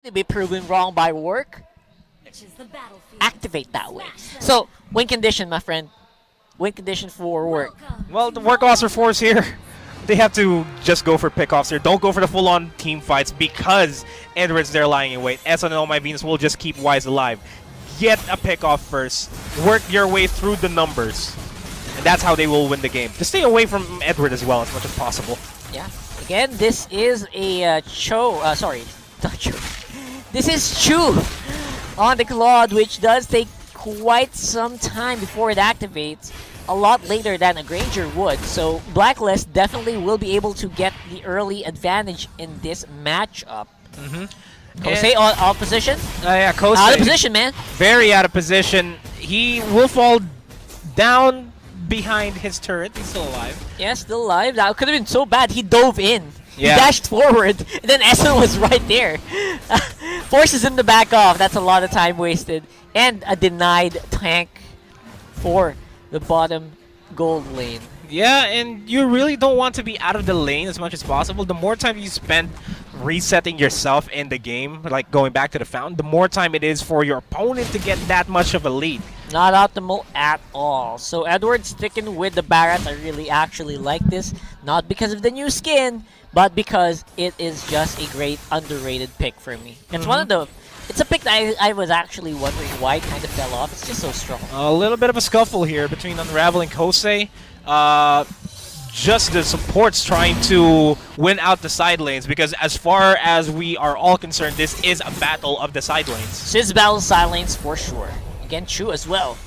to be proven wrong by work, activate that way. So, win condition, my friend. Win condition for work. Well, the work Auster force here, they have to just go for pickoffs here. Don't go for the full-on team fights because Edward's there lying in wait. Eson and All My Venus will just keep Wise alive. Get a pickoff first. Work your way through the numbers. And that's how they will win the game. Just stay away from Edward as well as much as possible. Yeah. Again, this is a sorry, not Cho. This is Chu on the Claude, which does take quite some time before it activates. A lot later than a Granger would. So Blacklist definitely will be able to get the early advantage in this matchup. Kosei out of position? Yeah, Kosei. Out of position, man. Very out of position. He will fall down behind his turret. He's still alive. Yeah, still alive. That could have been so bad. He dove in. Yeah. He dashed forward, and then Essen was right there. Forces him to back off. That's a lot of time wasted. And a denied tank for the bottom gold lane. Yeah, and you really don't want to be out of the lane as much as possible. The more time you spend resetting yourself in the game, like going back to the fountain, the more time it is for your opponent to get that much of a lead. Not optimal at all. So Edward sticking with the Barret. I really actually like this. Not because of the new skin, but because it is just a great underrated pick for me. It's one of the... It's a pick that I was actually wondering why it kind of fell off. It's just so strong. A little bit of a scuffle here between Unravel and Kosei. Just the supports trying to win out the side lanes, because as far as we are all concerned, this is a battle of the side lanes. This battle side lanes for sure. Again, Chu as well.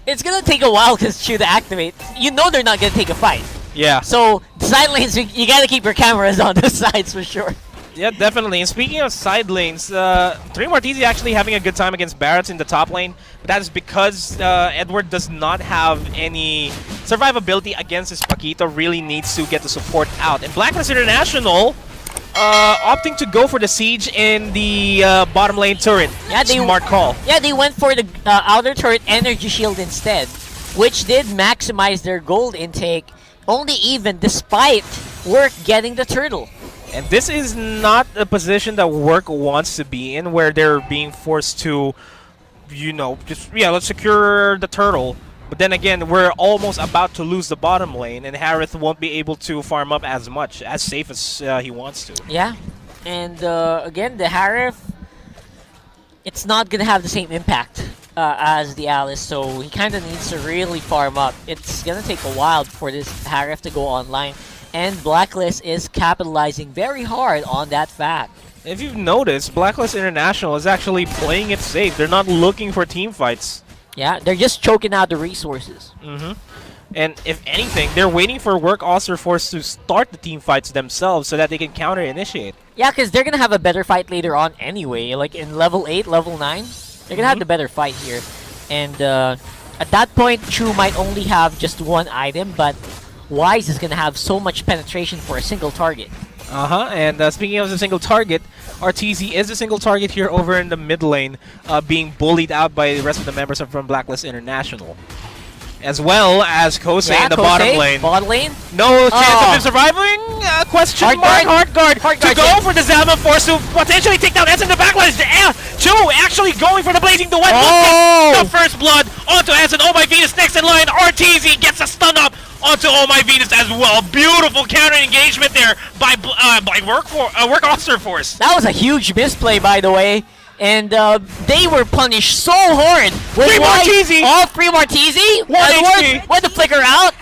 It's gonna take a while because Chu to activate. You know they're not gonna take a fight. Yeah. So the side lanes, you gotta keep your cameras on the sides for sure. Yeah, definitely. And speaking of side lanes, Three Martisi actually having a good time against Barretts in the top lane. But that is because Edward does not have any survivability against his Paquito. Really needs to get the support out. And Blacklist International opting to go for the siege in the bottom lane turret. Yeah, Smart call. Yeah, they went for the outer turret energy shield instead, which did maximize their gold intake. Only even despite Work getting the turtle. And this is not a position that Work wants to be in, where they're being forced to, you know, just, yeah, let's secure the turtle. But then again, we're almost about to lose the bottom lane, and Harith won't be able to farm up as much, as safe as he wants to. Yeah, and again, the Harith, it's not going to have the same impact as the Alice, so he kind of needs to really farm up. It's going to take a while for this Harith to go online. And Blacklist is capitalizing very hard on that fact. If you've noticed, Blacklist International is actually playing it safe. They're not looking for team fights. Yeah, they're just choking out the resources. And if anything, they're waiting for Work Auster Force to start the team fights themselves so that they can counter-initiate. Yeah, because they're going to have a better fight later on anyway. Like in level 8, level 9, they're going to have the better fight here. And at that point, Chu might only have just one item, but Wise is going to have so much penetration for a single target. And speaking of the single target, RTZ is a single target here over in the mid lane, being bullied out by the rest of the members from Blacklist International. As well as Kosei in the bottom lane. Bottom lane? No chance of him surviving? Question mark. Hard guard to go for the Zalman Force to potentially take down S in the backline. Chu actually going for the Blazing Duet. The first blood onto S and Oh My Venus next in line. RTZ gets a stun up onto Oh My Venus as well. Beautiful counter engagement there by Work Auster Force. That was a huge misplay, by the way. And they were punished so hard. Three Martisi! All three Martisi? 1 HP. With the flicker out,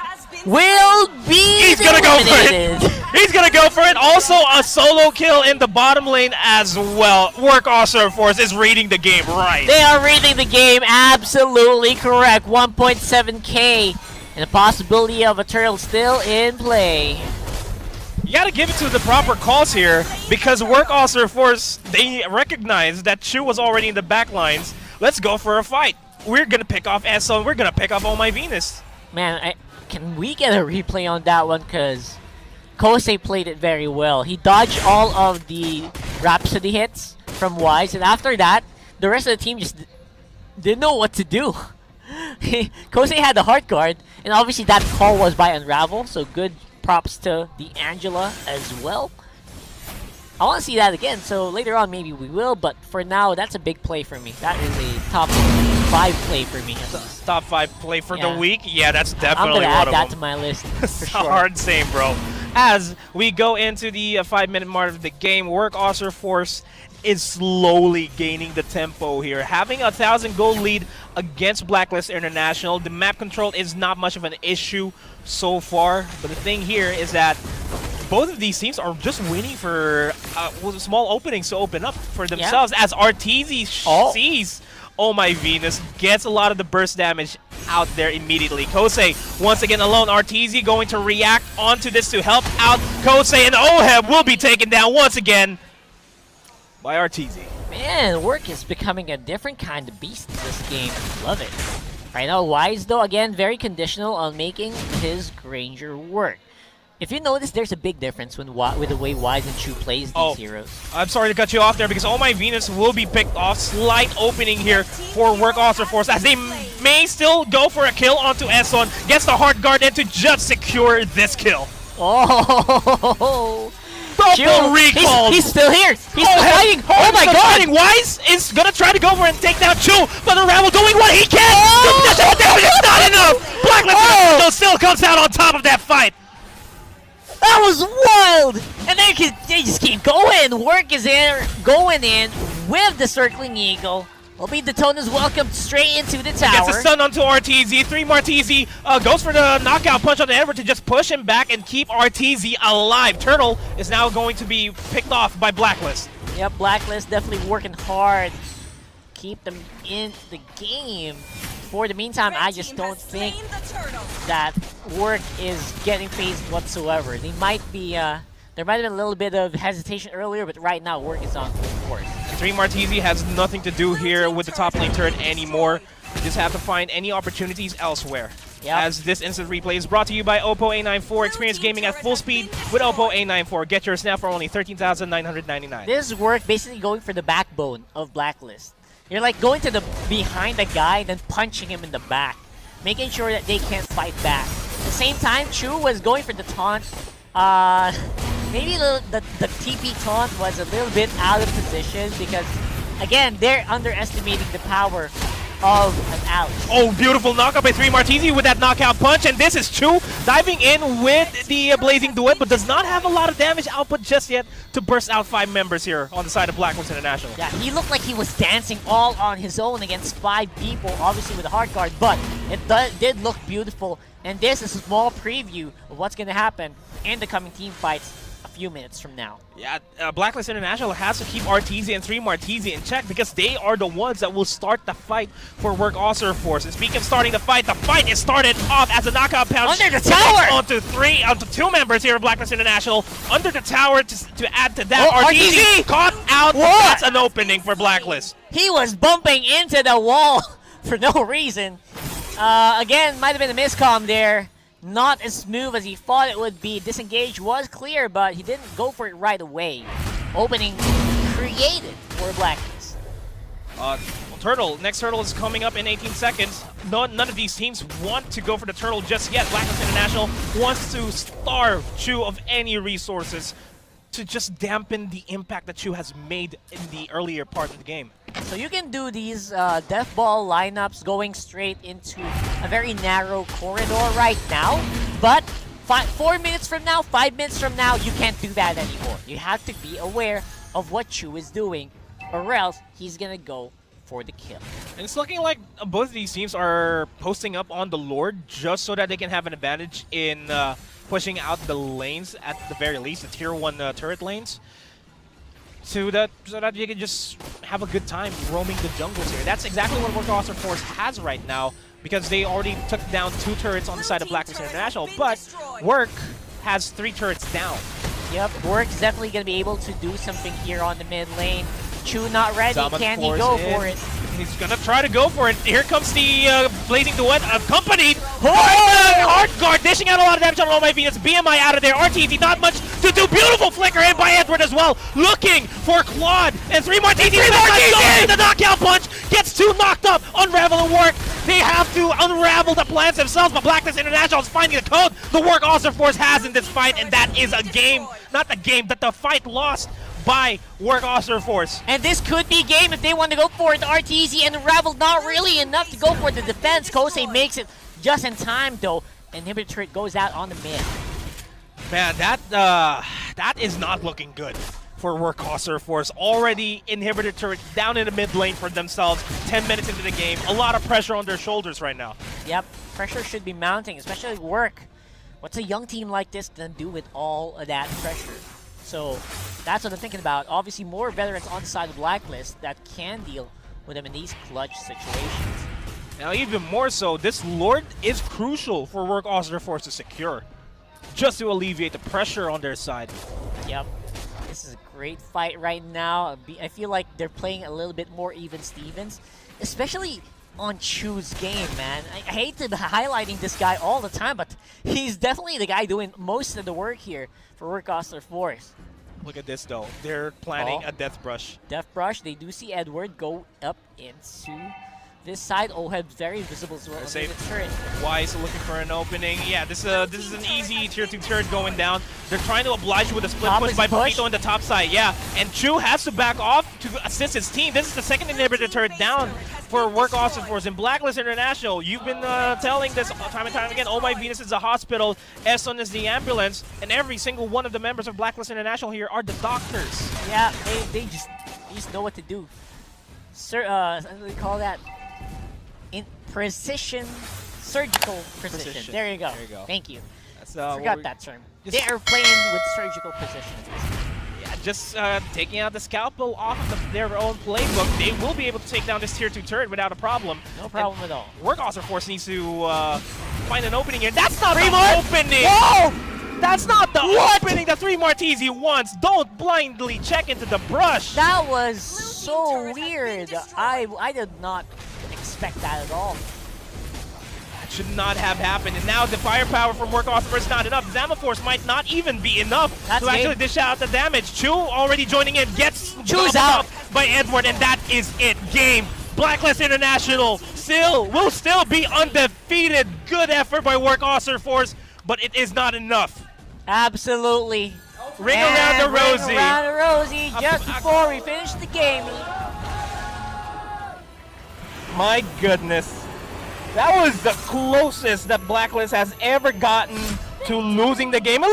will be He's gonna go for it. He's gonna go for it. Also a solo kill in the bottom lane as well. Work Auster Force is reading the game right. They are reading the game absolutely correct. 1.7k. And the possibility of a turtle still in play. You gotta give it to the proper calls here, because Work Auster Force, they recognize that Chu was already in the back lines. Let's go for a fight. We're gonna pick off Esso, we're gonna pick off Oh My Venus. Man, can we get a replay on that one? Because Kosei played it very well. He dodged all of the Rhapsody hits from Wise, and after that, the rest of the team just didn't know what to do. Kosei had the Heart Guard, and obviously that call was by Unravel, so good props to the Angela as well. I want to see that again, so later on maybe we will, but for now, that's a big play for me. That is a top 5 play for me. Top 5 play for Yeah. the week? Yeah, that's I'm definitely gonna one add of that them. to my list for sure. Hard same, bro. As we go into the 5-minute mark of the game, Work Auster Force is slowly gaining the tempo here. Having a 1,000 gold lead against Blacklist International, the map control is not much of an issue so far. But the thing here is that both of these teams are just waiting for small openings to open up for themselves. As RTZ sees Oh My Venus, gets a lot of the burst damage out there immediately. Kosei once again alone. RTZ going to react onto this to help out Kosei, and Oheb will be taken down once again by RTZ. Man, Work is becoming a different kind of beast in this game. Love it. Right now, Wise, though, again, very conditional on making his Granger work. If you notice, there's a big difference with the way Wise and Chu plays these heroes. I'm sorry to cut you off there because Oh My Venus will be picked off. Slight opening here for Work Auster Force as they may still go for a kill onto Esson. Gets the hard guard in to just secure this kill. Oh! Double recall! He's still here! He's still fighting! Oh my god! Wise is gonna try to go for it and take down Chu, but Unravel doing what he can! The additional damage is not enough! Blacklist still comes out on top of that fight! That was wild! And they just keep going! Work is going in with the Circling Eagle. Mlbb Daytona's welcomed straight into the tower. Gets a stun onto RTZ. 3 RTZ goes for the knockout punch on the Edward to just push him back and keep RTZ alive. Turtle is now going to be picked off by Blacklist. Yep, Blacklist definitely working hard. Keep them in the game. For the meantime, I just don't think that Work is getting phased whatsoever. They might be, there might have been a little bit of hesitation earlier, but right now Work is on full force. 3 RTZ has nothing to do here with the top lane turret anymore. You just have to find any opportunities elsewhere. Yep. As this instant replay is brought to you by Oppo A94. Experience gaming at full speed with Oppo A94. Get yours now for only $13,999. This is Work basically going for the backbone of Blacklist. You're like going to the behind the guy, then punching him in the back, making sure that they can't fight back. At the same time, Chu was going for the taunt. Maybe the TP taunt was a little bit out of position because, again, they're underestimating the power of an ally. Oh, beautiful knockup by 3 RTZ with that knockout punch, and this is Chu diving in with the Blazing Duet, but does not have a lot of damage output just yet to burst out 5 members here on the side of Blacklist International. Yeah, he looked like he was dancing all on his own against 5 people, obviously with a hard guard, but it did look beautiful, and this is a small preview of what's going to happen in the coming team fights a few minutes from now. Yeah, Blacklist International has to keep RTZ and 3 RTZ in check because they are the ones that will start the fight for Work Auster Force. And speaking of starting the fight is started off as a knockout punch under the tower onto 2 members here of Blacklist International. Under the tower to add to that. RTZ caught out. That's an opening for Blacklist. He was bumping into the wall for no reason. Again, might have been a miscomm there. Not as smooth as he thought it would be. Disengage was clear, but he didn't go for it right away. Opening created for Blacklist. Next turtle is coming up in 18 seconds. None of these teams want to go for the turtle just yet. Blacklist International wants to starve Chu of any resources to just dampen the impact that Chu has made in the earlier part of the game. So you can do these death ball lineups going straight into a very narrow corridor right now, but 4 minutes from now, 5 minutes from now, you can't do that anymore. You have to be aware of what Chu is doing, or else he's gonna go for the kill. And it's looking like both of these teams are posting up on the Lord just so that they can have an advantage in pushing out the lanes, at the very least, the tier 1 turret lanes. So that you can just have a good time roaming the jungles here. That's exactly what Work Auster Force has right now because they already took down 2 turrets on the side of Blacklist International, but Work has 3 turrets down. Yep, Work's definitely going to be able to do something here on the mid lane. Chu not ready, can he go for it? He's gonna try to go for it. Here comes the Blazing Duet, accompanied by the hard guard, dishing out a lot of damage on Oh My Venus. BMI out of there. RTZ not much to do. Beautiful flicker in by Edward as well. Looking for Claude. And 3 more TT. The knockout punch gets 2 knocked up. Unravel and Work. They have to unravel the plans themselves, but Blacklist International is finding the code the Work Auster Force has in this fight, and that is a game, not the game, but the fight lost by Work Auster Force. And this could be game if they want to go for it. RTZ and Ravel not really enough to go for the defense. Kosei makes it just in time though. Inhibitor turret goes out on the mid. Man, that is not looking good for Work Auster Force. Already Inhibitor turret down in the mid lane for themselves. 10 minutes into the game. A lot of pressure on their shoulders right now. Yep, pressure should be mounting, especially Work. What's a young team like this gonna do with all of that pressure? So that's what I'm thinking about. Obviously more veterans on the side of Blacklist that can deal with them in these clutch situations. Now even more so, this Lord is crucial for Work Auster Force to secure, just to alleviate the pressure on their side. Yep, this is a great fight right now. I feel like they're playing a little bit more even Stevens, especially on Chu's game, man. I hate to be highlighting this guy all the time, but he's definitely the guy doing most of the work here for Work Auster Force. Look at this though, they're planning a Death Brush. Death Brush, they do see Edward go up into this side. Oheb very visible as well. Wise looking for an opening. Yeah, this is an easy tier 2 turret going down. They're trying to oblige with a split push by Papito on the top side. Yeah, and Chu has to back off to assist his team. This is the second inhibitor turret down for Work Auster Force. In Blacklist International, you've been telling this time and time again, Oh My Venus is a hospital, Eston is the ambulance, and every single one of the members of Blacklist International here are the doctors. Yeah, they just know what to do. What do we call that? In precision, surgical precision. There you go. There you go. Thank you. That's, forgot that term. They are playing with surgical precision. Yeah, just taking out the scalpel off of their own playbook, they will be able to take down this tier 2 turret without a problem. No problem at all. Work Auster Force needs to find an opening here. That's not the opening! Whoa! That's not the opening that 3 Martese wants. Don't blindly check into the brush. That was so weird. I did not expect that at all. That should not have happened. And now the firepower from Work Auster Force is not enough. Zamaforce might not even be enough to actually dish out the damage. Chu already joining in, gets Chu's out by Edward, and that is it. Game. Blacklist International will still be undefeated. Good effort by Work Auster Force, but it is not enough. Absolutely. Ring around the rosy. Ring around the rosy just before we finish the game. My goodness. That was the closest that Blacklist has ever gotten to losing the game.